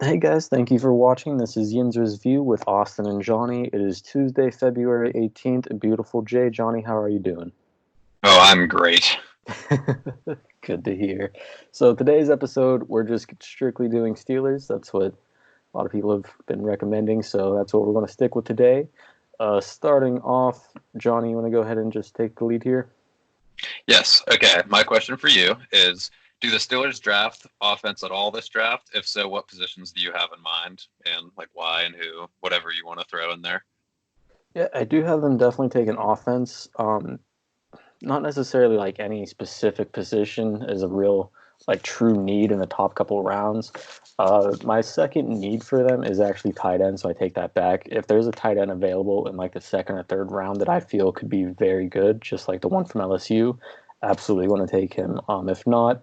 Hey guys, thank you for watching. This is YinzersView with Austin and Johnny. It is Tuesday, February 18th. A beautiful Jay. Johnny, how are you doing? Oh, I'm great. Good to hear. So today's episode, we're just strictly doing Steelers. That's what a lot of people have been recommending, so that's what we're going to stick with today. Starting off, Johnny, you want to go ahead and just take the lead here? Yes. Okay. My question for you is, do the Steelers draft offense at all this draft? If so, what positions do you have in mind and like why and who, whatever you want to throw in there? Yeah, I do have them definitely taking offense. Not necessarily like any specific position is a real like true need in the top couple rounds. My second need for them is actually tight end, so I take that back. If there's a tight end available in like the second or third round that I feel could be very good, just like the one from LSU, absolutely want to take him. If not,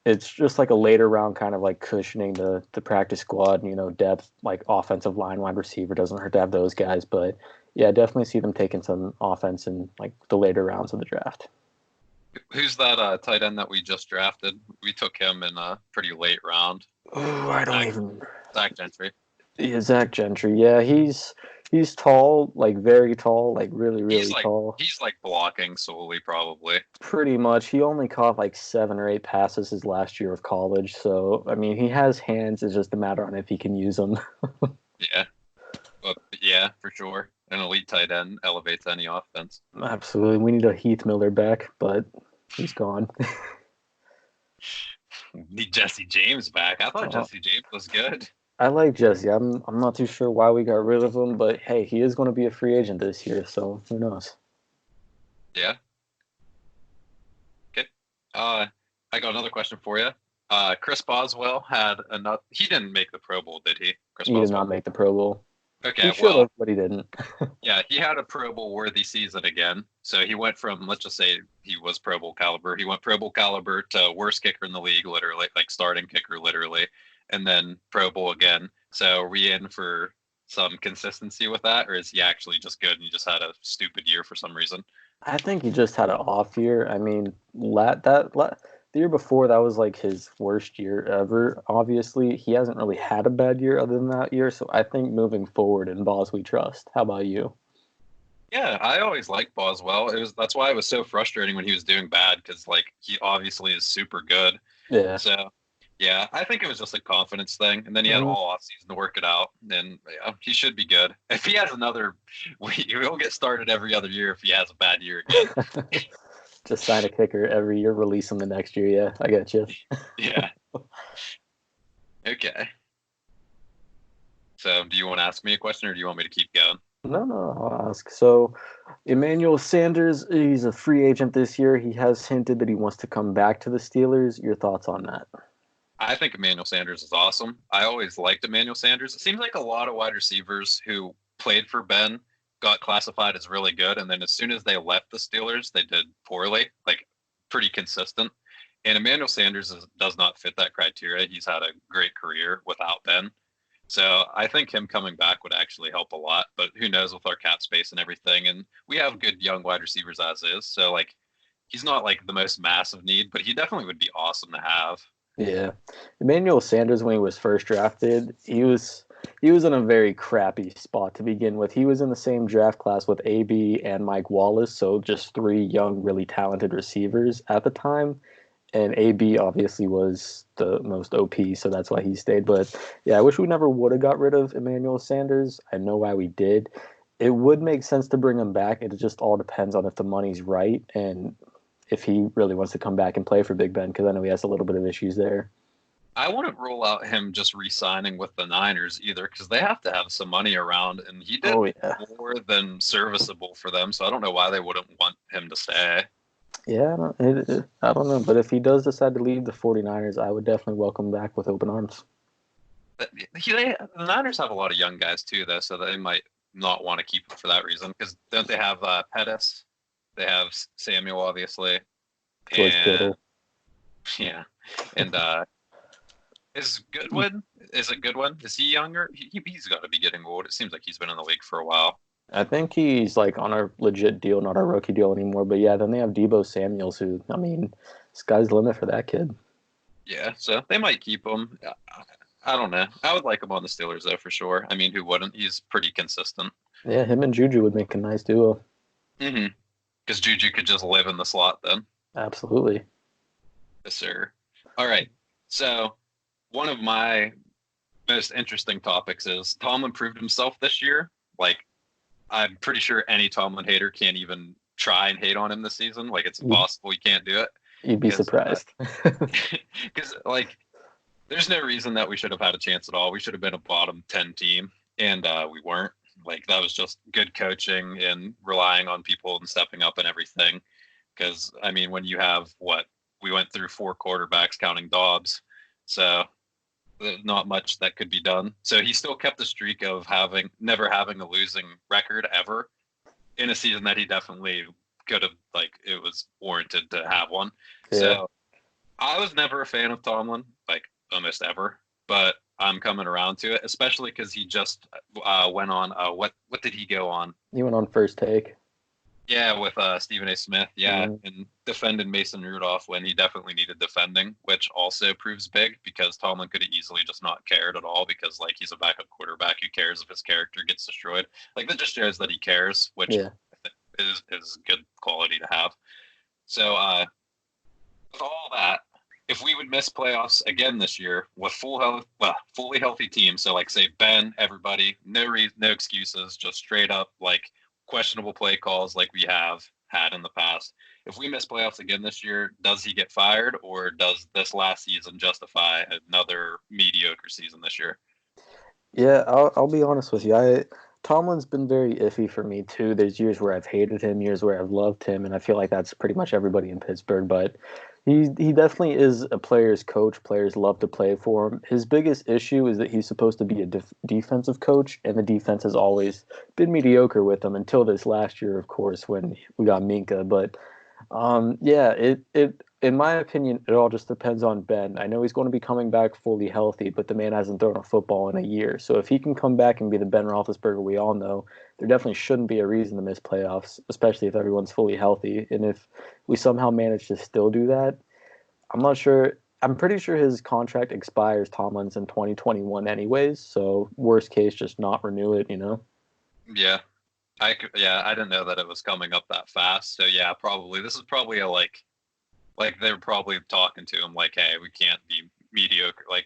it's just like a later round kind of like cushioning the practice squad, depth, like offensive line, wide receiver doesn't hurt to have those guys, but yeah, definitely see them taking some offense in like the later rounds of the draft. Who's that tight end that we just drafted? We took him in a pretty late round. Oh, I don't Zach, even. Zach Gentry. Yeah, Zach Gentry. Yeah, he's tall, like very tall, like really He's really like tall. he's like blocking solely probably. Pretty much. He only caught like 7 or 8 passes his last year of college. So I mean, he has hands. It's just a matter on if he can use them. Yeah. But yeah, for sure. An elite tight end elevates any offense. Absolutely. We need a Heath Miller back, but he's gone. Need Jesse James back. I thought Uh, Jesse James was good. I like Jesse. I'm not too sure why we got rid of him, but hey, he is going to be a free agent this year, so who knows? Yeah. Okay. I got another question for you. Chris Boswell had enough. He didn't make the Pro Bowl, did he? Chris He did not Boswell. make the Pro Bowl. He Okay. should Well, have, but he didn't. yeah, he had a Pro Bowl worthy season again. So he went from, let's just say he was Pro Bowl caliber. He went Pro Bowl caliber to worst kicker in the league, literally, like starting kicker, literally, and then Pro Bowl again. So are we in for some consistency with that, or is he actually just good and he just had a stupid year for some reason? I think he just had an off year. I mean, the year before that was like his worst year ever. Obviously, he hasn't really had a bad year other than that year. So I think moving forward in Boss we trust. How about you? Yeah, I always liked Boswell. That's why it was so frustrating when he was doing bad because like he obviously is super good. Yeah. So yeah, I think it was just a confidence thing, and then he had Mhm. all off season to work it out, and yeah, he should be good. If he has another, we'll get started every other year if he has a bad year again. Just sign a kicker every year, release him the next year. Yeah, I got you. Yeah. Okay. So do you want to ask me a question, or do you want me to keep going? No, no, I'll ask. So, Emmanuel Sanders, he's a free agent this year. He has hinted that he wants to come back to the Steelers. Your thoughts on that? I think Emmanuel Sanders is awesome. I always liked Emmanuel Sanders. It seems like a lot of wide receivers who played for Ben got classified as really good, and then as soon as they left the Steelers, they did poorly, like pretty consistent. And Emmanuel Sanders does not fit that criteria. He's had a great career without Ben. So I think him coming back would actually help a lot. But who knows with our cap space and everything. And we have good young wide receivers as is. So like he's not like the most massive need, but he definitely would be awesome to have. Yeah, Emmanuel Sanders, when he was first drafted, he was in a very crappy spot to begin with. He was in the same draft class with AB and Mike Wallace, so just three young, really talented receivers at the time. And AB obviously was the most OP, so that's why he stayed. But yeah, I wish we never would have got rid of Emmanuel Sanders. I know why we did. It would make sense to bring him back. It just all depends on if the money's right and if he really wants to come back and play for Big Ben, because I know he has a little bit of issues there. I wouldn't rule out him just re-signing with the Niners either, because they have to have some money around, and he did Oh yeah, more than serviceable for them. So I don't know why they wouldn't want him to stay. yeah. I don't know, but if he does decide to leave the 49ers, I would definitely welcome him back with open arms. The Niners have a lot of young guys too, though, so they might not want to keep him for that reason. Because don't they have Pettis? They have Samuel, obviously, George and Kittle. yeah, and is Goodwin? Is it Goodwin? Is he younger? He's got to be getting old. It seems like he's been in the league for a while. I think he's like on a legit deal, not a rookie deal anymore. But yeah, then they have Debo Samuels, sky's the limit for that kid. Yeah, so they might keep him. I don't know. I would like him on the Steelers though for sure. I mean, who wouldn't? He's pretty consistent. Yeah, him and Juju would make a nice duo. Mm-hmm. Because Juju could just live in the slot then. Absolutely. Yes, sir. All right. So one of my most interesting topics is Tomlin proved himself this year. Like, I'm pretty sure any Tomlin hater can't even try and hate on him this season. Like, it's You'd, impossible. You can't do it you'd be because, surprised. because like, there's no reason that we should have had a chance at all. We should have been a bottom 10 team, and we weren't. Like, that was just good coaching and relying on people and stepping up and everything. Because, I mean, when you have what we went through 4 quarterbacks counting Dobbs, so not much that could be done. So he still kept the streak of never having a losing record ever in a season that he definitely could have, like, it was warranted to have one. Yeah. So I was never a fan of Tomlin, like almost ever, but I'm coming around to it, especially because he just went on. What did he go on? He went on First Take. Yeah, with Stephen A. Smith. Yeah, Mhm. and defended Mason Rudolph when he definitely needed defending, which also proves big because Tomlin could have easily just not cared at all because like he's a backup quarterback who cares if his character gets destroyed. Like that just shows that he cares, which Yeah. is good quality to have. So with all that, if we would miss playoffs again this year with fully healthy team, so like say Ben, everybody, no excuses, just straight up like questionable play calls like we have had in the past. If we miss playoffs again this year, does he get fired, or does this last season justify another mediocre season this year? Yeah, I'll be honest with you. Tomlin's been very iffy for me too. There's years where I've hated him, years where I've loved him, and I feel like that's pretty much everybody in Pittsburgh. But he definitely is a player's coach. Players love to play for him. His biggest issue is that he's supposed to be a defensive coach, and the defense has always been mediocre with him until this last year, of course, when we got Minka. But yeah, it in my opinion, it all just depends on Ben. I know he's going to be coming back fully healthy, but the man hasn't thrown a football in a year. So if he can come back and be the Ben Roethlisberger we all know, there definitely shouldn't be a reason to miss playoffs, especially if everyone's fully healthy. And if we somehow manage to still do that, I'm not sure. I'm pretty sure his contract expires Tomlin's in 2021 anyways. So worst case, just not renew it. You know. Yeah, yeah, I didn't know that it was coming up that fast. So yeah, probably this is probably a like they're probably talking to him like, hey, we can't be mediocre. Like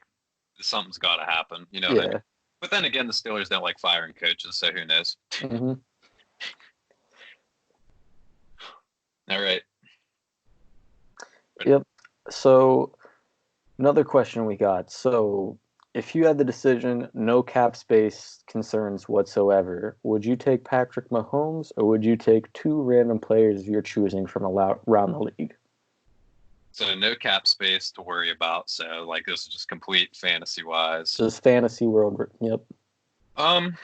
something's got to happen. You know what I mean? Yeah. But then again, the Steelers don't like firing coaches, so who knows? Hmm. All right. Yep. So another question we got. So, if you had the decision, no cap space concerns whatsoever, would you take Patrick Mahomes or would you take two random players you're choosing from around the league? So no cap space to worry about. So like this is just complete fantasy wise. Just fantasy world. Yep. Um,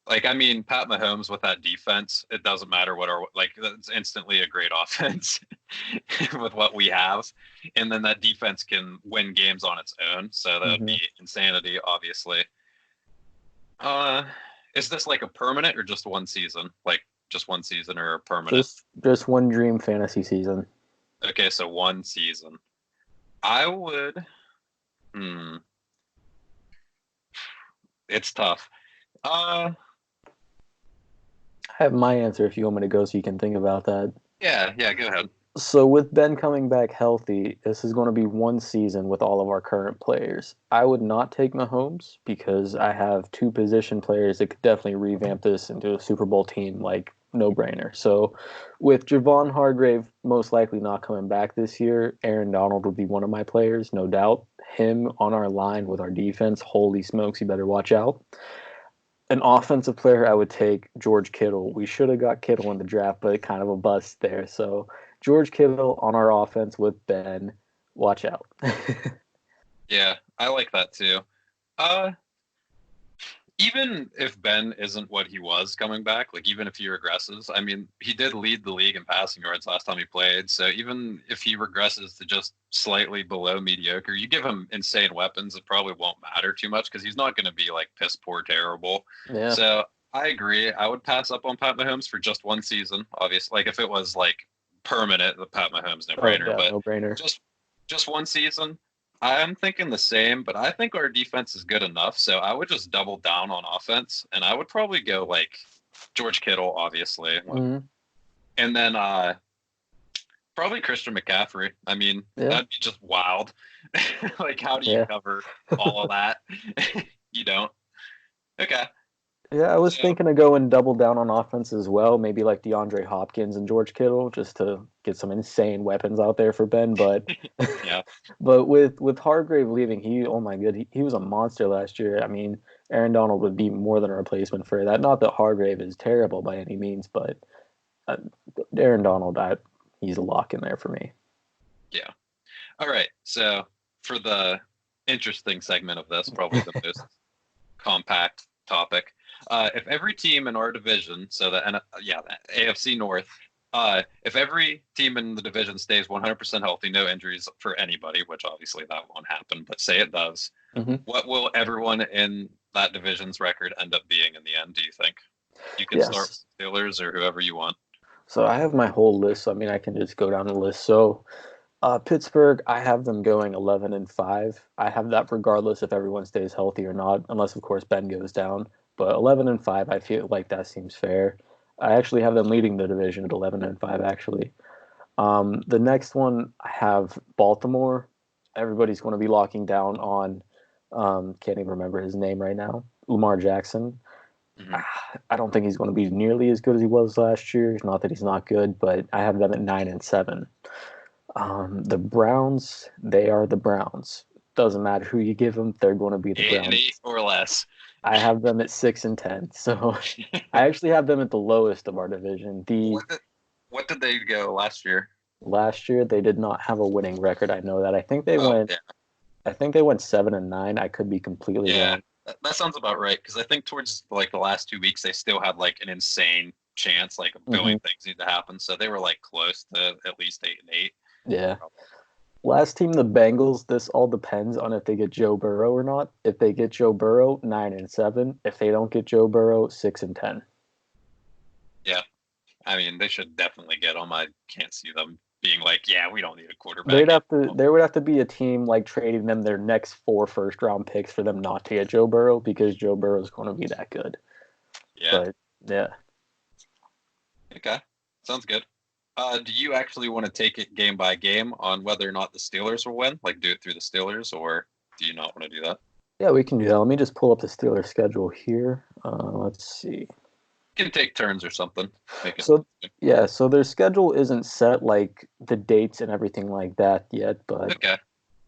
like I mean, Pat Mahomes with that defense, it doesn't matter what our like that's instantly a great offense with what we have, and then that defense can win games on its own. So that would Hmm. be insanity, obviously. Uh, is this like a permanent or just one season? Like just one season or a permanent? Just one dream fantasy season. Okay, so one season. I would. Hmm, it's tough. Uh, I have my answer if you want me to go so you can think about that. yeah, go ahead. So with Ben coming back healthy, this is going to be one season with all of our current players. I would not take Mahomes because I have two position players that could definitely revamp this into a Super Bowl team, like no brainer. So with Javon Hargrave most likely not coming back this year, Aaron Donald would be one of my players, no doubt. Him on our line with our defense, holy smokes, you better watch out. An offensive player, I would take George Kittle. We should have got Kittle in the draft, but kind of a bust there. So George Kittle on our offense with Ben. Watch out. Yeah, I like that too. Uh, even if Ben isn't what he was coming back, like even if he regresses, I mean, he did lead the league in passing yards last time he played. So even if he regresses to just slightly below mediocre, you give him insane weapons, it probably won't matter too much because he's not going to be like piss poor terrible. Yeah. So I agree. I would pass up on Pat Mahomes for just one season. Obviously, like if it was like permanent, the Pat Mahomes no Oh brainer. yeah, But no brainer. just just one season. I'm thinking the same, but I think our defense is good enough. So I would just double down on offense, and I would probably go like George Kittle, obviously, Hmm. and then probably Christian McCaffrey. I mean, Yeah, that'd be just wild. Like, how do you yeah. cover all of that? You don't. Okay. Yeah, I was So thinking of going double down on offense as well, maybe like DeAndre Hopkins and George Kittle, just to get some insane weapons out there for Ben. But yeah, but with Hargrave leaving, oh my god, he was a monster last year. I mean, Aaron Donald would be more than a replacement for that. Not that Hargrave is terrible by any means, but uh, Aaron Donald, he's a lock in there for me. yeah. All right. So for the interesting segment of this, probably the most compact topic. If every team in our division, so the AFC North, if every team in the division stays 100% healthy, no injuries for anybody, which obviously that won't happen, but say it does, Hmm. what will everyone in that division's record end up being in the end, do you think? You can start Yes. with the Steelers or whoever you want. So I have my whole list. So I mean, I can just go down the list. So Pittsburgh, I have them going 11-5. I have that regardless if everyone stays healthy or not, unless of course Ben goes down. But 11-5, I feel like that seems fair. I actually have them leading the division at 11-5. Actually, the next one I have Baltimore. Everybody's going to be locking down on. Can't even remember his name right now. Lamar Jackson. Hmm. I don't think he's going to be nearly as good as he was last year. Not that he's not good, but I have them at 9-7. The Browns, they are the Browns. Doesn't matter who you give them, they're going to be the Eight and Browns. eight or less. I have them at 6-10. So I actually have them at the lowest of our division. The What did, what did they go last year? last year they did not have a winning record. I know that. Oh, yeah. I think they went 7-9. I could be completely Yeah, wrong. that sounds about right. Because I think towards like the last 2 weeks, they still had like an insane chance, like a Hmm. billion things need to happen. So they were like close to at least 8 and 8. Yeah. Last team, the Bengals. This all depends on if they get Joe Burrow or not. If they get Joe Burrow, 9-7. If they don't get Joe Burrow, 6-10. Yeah, I mean they should definitely get them. I can't see them being like, yeah, we don't need a They'd quarterback have to. anymore. There would have to be a team like trading them their next 4 first round picks for them not to get Joe Burrow because Joe Burrow is going to be that good. Yeah. But yeah, Okay. Sounds good. Do you actually want to take it game by game on whether or not the Steelers will win? Like do it through the Steelers, or do you not want to do that? yeah, we can do that. Let me just pull up the Steelers schedule here. Let's see. You can take turns or something. Make it So interesting. yeah, so their schedule isn't set like the dates and everything like that yet, but Okay.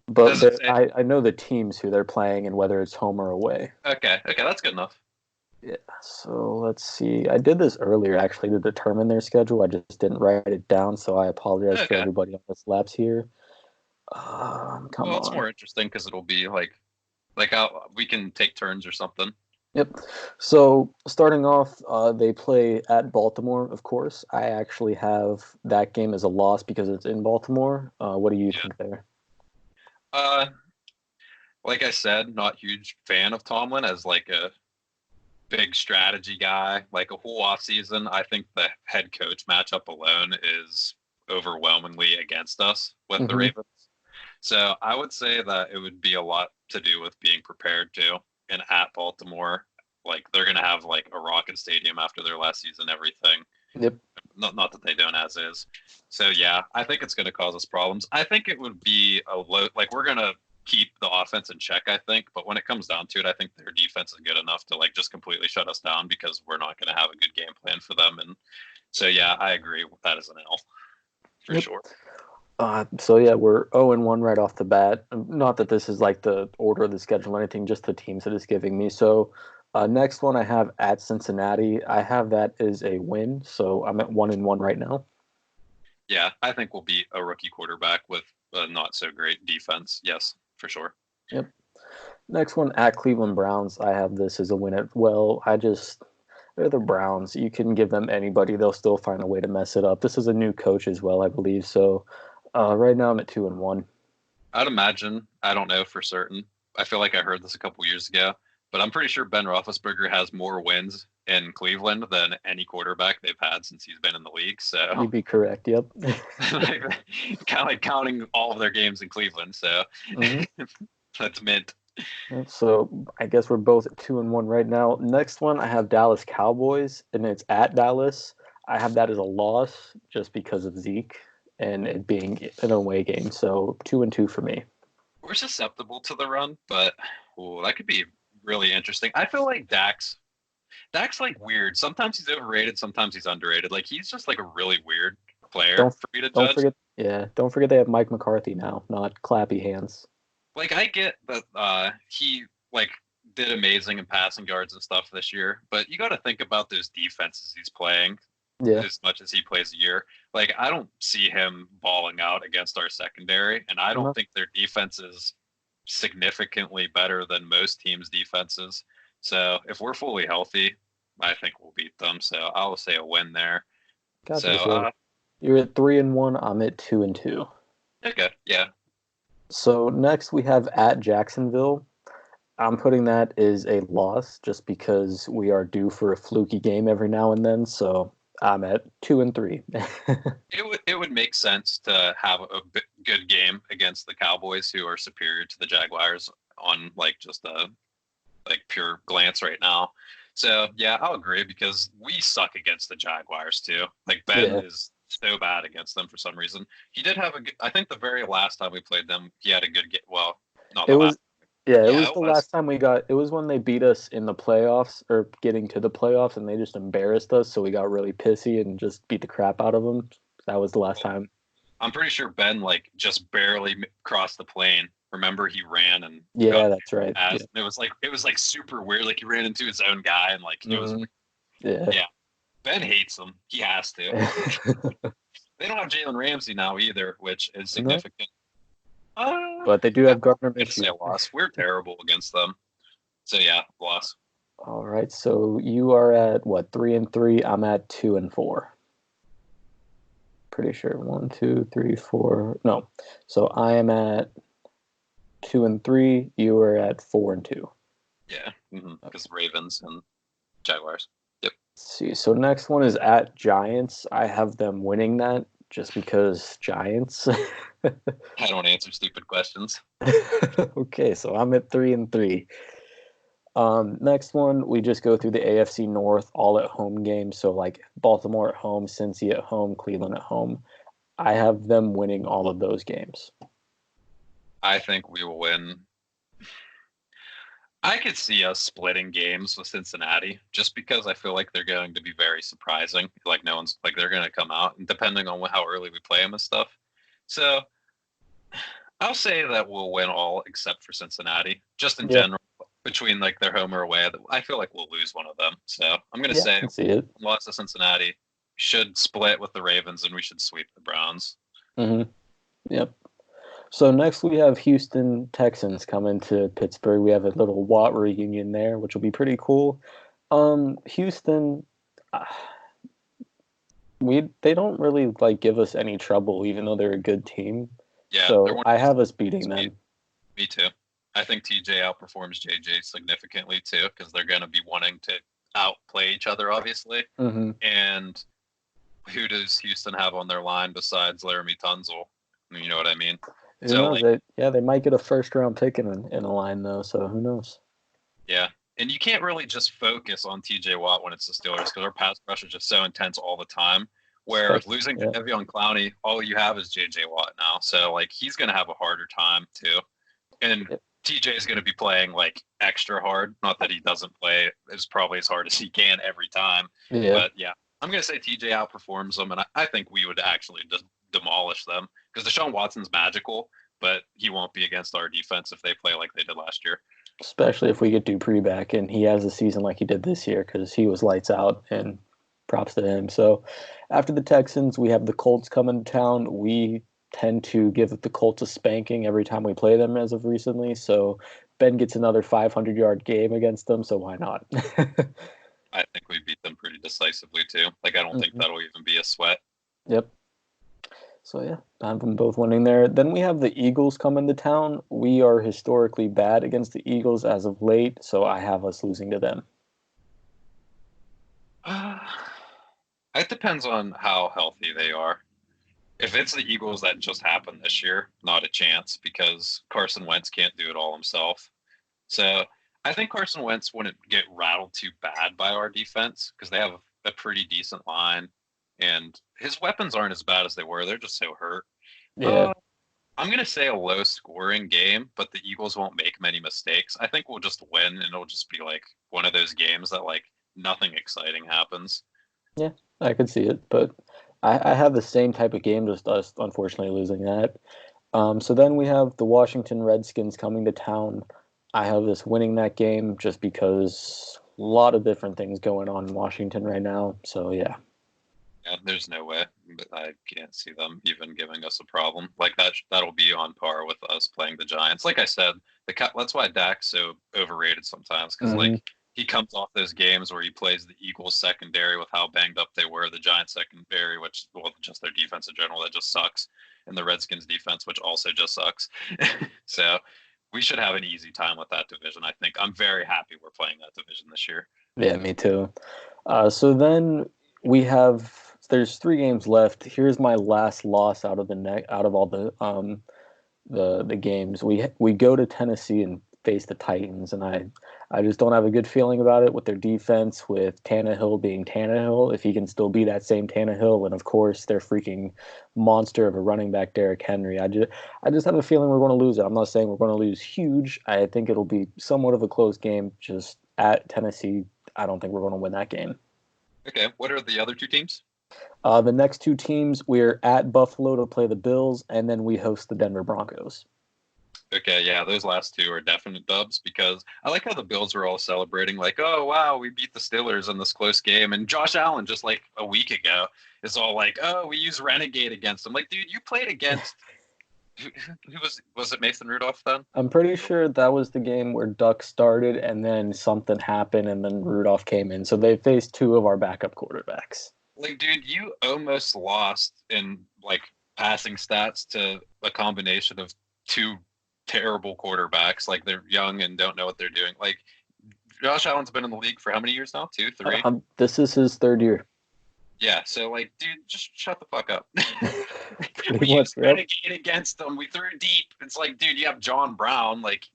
but Does it there, say? I know the teams who they're playing and whether it's home or away. Okay. Okay, that's good enough. Yeah, so let's see. I did this earlier actually to determine their schedule. I just didn't write it down, so I apologize for Okay. everybody on this lapse here. Come Well, it's on. more interesting because it'll be like we can take turns or something. Yep. So starting off, they play at Baltimore, of course. I actually have that game as a loss because it's in Baltimore. What do you Yeah. think there? Uh, like I said, not huge fan of Tomlin as like a big strategy guy. Like a whole off season, I think the head coach matchup alone is overwhelmingly against us with the Hmm. Ravens. So I would say that it would be a lot to do with being prepared to. And at Baltimore, like they're gonna have like a rocket stadium after their last season, everything. Yep. Not that they don't as is. So yeah, I think it's gonna cause us problems. I think it would be a low like we're gonna keep the offense in check, I think. But when it comes down to it, I think their defense is good enough to like just completely shut us down because we're not gonna have a good game plan for them. And so yeah, I agree with that as an L for Yep. sure. So yeah, we're 0-1 right off the bat. Not that this is like the order of the schedule or anything, just the teams that it's giving me. So next one I have at Cincinnati. I have that as a win, so I'm at 1-1 right now. Yeah, I think we'll beat a rookie quarterback with a not so great defense. Yes, for sure. Yep. Next one at Cleveland Browns. I have this as a win as well. They're the Browns. You can give them anybody, they'll still find a way to mess it up. This is a new coach as well, I believe. So right now I'm at 2-1. I'd imagine. I don't know for certain. I feel like I heard this a couple years ago, but I'm pretty sure Ben Roethlisberger has more wins in Cleveland than any quarterback they've had since he's been in the league. So You'd be correct. Yep. kind of like counting all of their games in Cleveland. So hmm that's mint. So I guess we're both at 2-1 right now. Next one, I have Dallas Cowboys, and it's at Dallas. I have that as a loss just because of Zeke and it being an away game. So 2-2 for me. We're susceptible to the run, but that could be really interesting. I feel like Dak's like weird. Sometimes he's overrated, sometimes he's underrated. Like he's just like a really weird player Don't for me to don't judge. forget, yeah, don't forget they have Mike McCarthy now, not Clappy Hands. Like I get that he like did amazing in passing yards and stuff this year, but you got to think about those defenses he's playing Yeah, as much as he plays a year. Like I don't see him balling out against our secondary, and I don't no, think their defense is significantly better than most teams' defenses. So if we're fully healthy, I think we'll beat them. So I'll say a win there. So gotcha. So you're at 3-1. I'm at 2-2. okay, yeah, So next we have at Jacksonville. I'm putting that as a loss just because we are due for a fluky game every now and then. So I'm at 2-3. it would make sense to have a good game against the Cowboys, who are superior to the Jaguars on like just a like pure glance right now. So yeah, I'll agree because we suck against the Jaguars too. Like Ben Yeah, is so bad against them for some reason. He did have I think the very last time we played them, he had a good game. Well, not it the last. was. Yeah, it Yeah, was it the was. last time we got. It was when they beat us in the playoffs or getting to the playoffs, and they just embarrassed us. So we got really pissy and just beat the crap out of them. That was the last time. I'm pretty sure Ben like just barely crossed the plane. Remember, he ran and got Yeah, that's right. ass. Yeah. It was like super weird. Like he ran into his own guy, and like it was Mhm. Yeah. yeah. Ben hates him. He has to. They don't have Jalen Ramsey now either, which is No, significant. but they do Yeah, have Gardner I'm gonna say Minshew. a loss. We're terrible against them. So yeah, loss. All right, so you are at what, 3-3? I'm at 2-4. Pretty sure 1, 2, 3, 4. No, so I am at 2-3. You are at 4-2. Yeah, because Ravens and Jaguars. Yep. Let's see. So next one is at Giants. I have them winning that just because Giants. I don't answer stupid questions. Okay, so I'm at 3-3. Next one, we just go through the AFC North, all at home games. So like Baltimore at home, Cincy at home, Cleveland at home. I have them winning all of those games. I think we will win. I could see us splitting games with Cincinnati just because I feel like they're going to be very surprising. Like no one's like they're going to come out, and depending on how early we play them and stuff. So I'll say that we'll win all except for Cincinnati, just in Yeah, general. Between like their home or away, I feel like we'll lose one of them. So I'm going to yeah, I say can see it. lots of Cincinnati should split with the Ravens, and we should sweep the Browns. hmm Yep. So next we have Houston Texans coming to Pittsburgh. We have a little Watt reunion there, which will be pretty cool. Houston, uh, they don't really like give us any trouble, even though they're a good team. Yeah, they're So one I of have us these. beating them. Me too. I think TJ outperforms JJ significantly too, because they're going to be wanting to outplay each other, obviously. hmm And who does Houston have on their line besides Laramie Tunzel? You know what I mean? Who So, knows? like, They might get a first round pick in a line though. So who knows? yeah. And you can't really just focus on TJ Watt when it's the Steelers because our pass rush is just so intense all the time. Where Especially, losing yeah, Jadeveon Clowney, all you have is JJ Watt now. So, like, he's going to have a harder time too. And yeah, TJ is going to be playing like extra hard. Not that he doesn't play as probably as hard as he can every time, yeah. but yeah, I'm going to say TJ outperforms them, and I think we would actually just demolish them because Deshaun Watson's magical, but he won't be against our defense if they play like they did last year. Especially if we get Dupree back and he has a season like he did this year because he was lights out and props to him. So after the Texans, we have the Colts coming to town. We tend to give the Colts a spanking every time we play them as of recently. So Ben gets another 500-yard game against them. So why not? I think we beat them pretty decisively too. Like I don't think Mhm. that'll even be a sweat. Yep. So yeah, I have them both winning there. Then we have the Eagles coming to town. We are historically bad against the Eagles as of late, so I have us losing to them. Uh, it depends on how healthy they are. If it's the Eagles that just happened this year, not a chance because Carson Wentz can't do it all himself. So I think Carson Wentz wouldn't get rattled too bad by our defense because they have a pretty decent line, and his weapons aren't as bad as they were. They're just so hurt. Yeah, Uh, I'm gonna say a low scoring game, but the Eagles won't make many mistakes. I think we'll just win, and it'll just be like one of those games that like nothing exciting happens. yeah, I could see it, but I have the same type of game, just us unfortunately losing that. So then we have the Washington Redskins coming to town. I have this winning that game just because a lot of different things going on in Washington right now. So yeah. Yeah, there's no way, but I can't see them even giving us a problem like that. That'll be on par with us playing the Giants. Like I said, that's why Dak's so overrated sometimes because Hmm. like he comes off those games where he plays the Eagles secondary with how banged up they were, the Giants secondary, which well just their defense in general that just sucks, and the Redskins defense which also just sucks. So we should have an easy time with that division. I think I'm very happy we're playing that division this year. Yeah, me too. So then we have there's 3 games left. Here's my last loss out of the neck out of all the games. We go to Tennessee and face the Titans, and I just don't have a good feeling about it with their defense, with Tannehill being Tannehill, if he can still be that same Tannehill, and of course their freaking monster of a running back, Derrick Henry. I just have a feeling we're going to lose it. I'm not saying we're going to lose huge. I think it'll be somewhat of a close game, just at Tennessee. I don't think we're going to win that game. Okay, what are the other two teams? The next 2 teams, we're at Buffalo to play the Bills, and then we host the Denver Broncos. Okay, yeah, those last two are definite dubs because I like how the Bills are all celebrating, like, oh, wow, we beat the Steelers in this close game. And Josh Allen, just like a week ago, is all like, oh, we use Renegade against him. Like, dude, you played against who was it Mason Rudolph then? I'm pretty sure that was the game where Duck started and then something happened and then Rudolph came in. So they faced 2 of our backup quarterbacks. Like, dude, you almost lost in like passing stats to a combination of two terrible quarterbacks. Like, they're young and don't know what they're doing. Like, Josh Allen's been in the league for how many years now? Two, three? This is his third year. Yeah, so like, dude, just shut the fuck up. Pretty We much, used yep. Renegade against them. We threw deep. It's like, dude, you have John Brown, like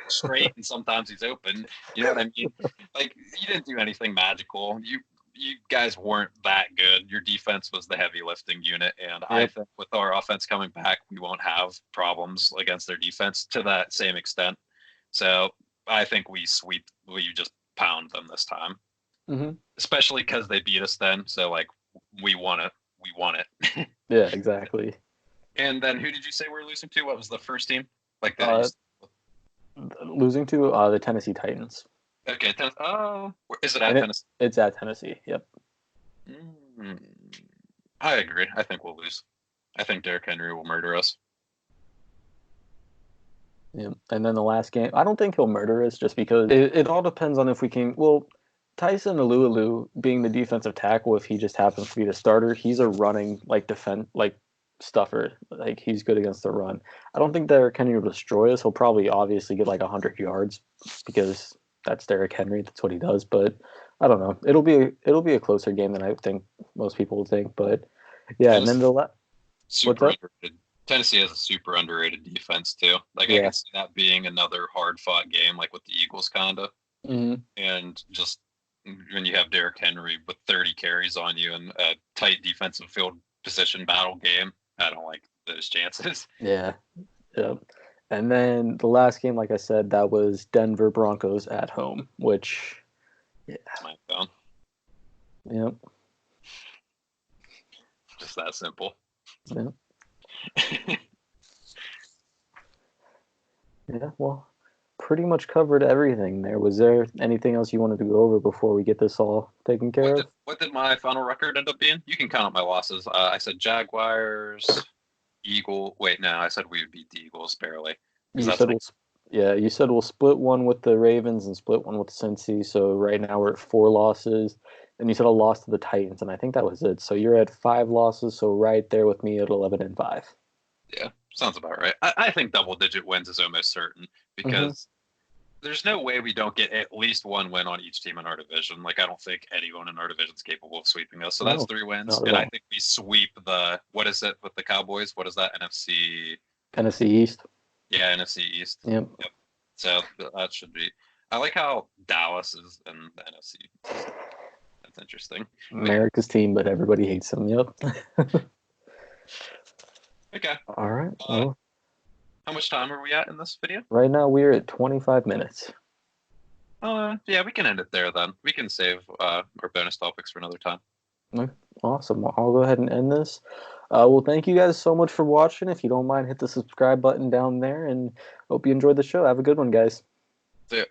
straight, and sometimes he's open. You know what I mean? Like, you didn't do anything magical. You guys weren't that good. Your defense was the heavy lifting unit, and I Yep. think with our offense coming back, we won't have problems against their defense to that same extent. So I think we just pound them this time, Hmm. especially because they beat us then. So like we won it. We won it. Yeah, exactly. And then who did you say we're losing to? What was the first team? Like that Uh, used. Losing to the Tennessee Titans. Okay, oh, is it And at it, Tennessee? it's at Tennessee. Yep. Mm, I agree. I think we'll lose. I think Derrick Henry will murder us. Yep. And then the last game, I don't think he'll murder us just because it all depends on if we can. Well, Tyson Alualu being the defensive tackle, if he just happens to be the starter, he's a running like defend like stuffer. Like he's good against the run. I don't think Derrick Henry will destroy us. He'll probably obviously get like 100 yards because that's Derrick Henry. That's what he does. But I don't know. It'll be a closer game than I think most people would think. But yeah, and then Tennessee what's super up? underrated. Tennessee has a super underrated defense too. Like I Yeah. can see that being another hard fought game, like with the Eagles, kinda. Hmm. And just when you have Derrick Henry with 30 carries on you in a tight defensive field position battle game, I don't like those chances. Yeah. Yeah. And then the last game, like I said, that was Denver Broncos at home, which, yeah, My phone, yeah, just that simple. yeah, yeah. Well, pretty much covered everything there. Was there anything else you wanted to go over before we get this all taken care of? What did my final record end up being? You can count up my losses. I said Jaguars, Eagle. Wait, no, I said we would beat the Eagles barely because You that's said like yeah, you said we'll split one with the Ravens and split one with Cincy. So right now we're at 4 losses. And you said a loss to the Titans, and I think that was it. So you're at 5 losses, so right there with me at 11 and 5. yeah, sounds about right. I think double digit wins is almost certain Mm-hmm. because there's no way we don't get at least one win on each team in our division. Like, I don't think anyone in our division is capable of sweeping us. So that's No, 3 wins. not at And I all. think we sweep the, what is it with the Cowboys? What is that? NFC? NFC East. Yeah, NFC East. Yep. Yep. So that should be. I like how Dallas is in the NFC East. That's interesting. But yeah, America's team, but everybody hates them. Yep. okay. All right. Uh, Well, how much time are we at in this video? right now we're at 25 minutes. Yeah, we can end it there then. We can save our bonus topics for another time. Okay, awesome. Well, I'll go ahead and end this. Well, thank you guys so much for watching. If you don't mind, hit the subscribe button down there, and hope you enjoyed the show. Have a good one, guys. See ya.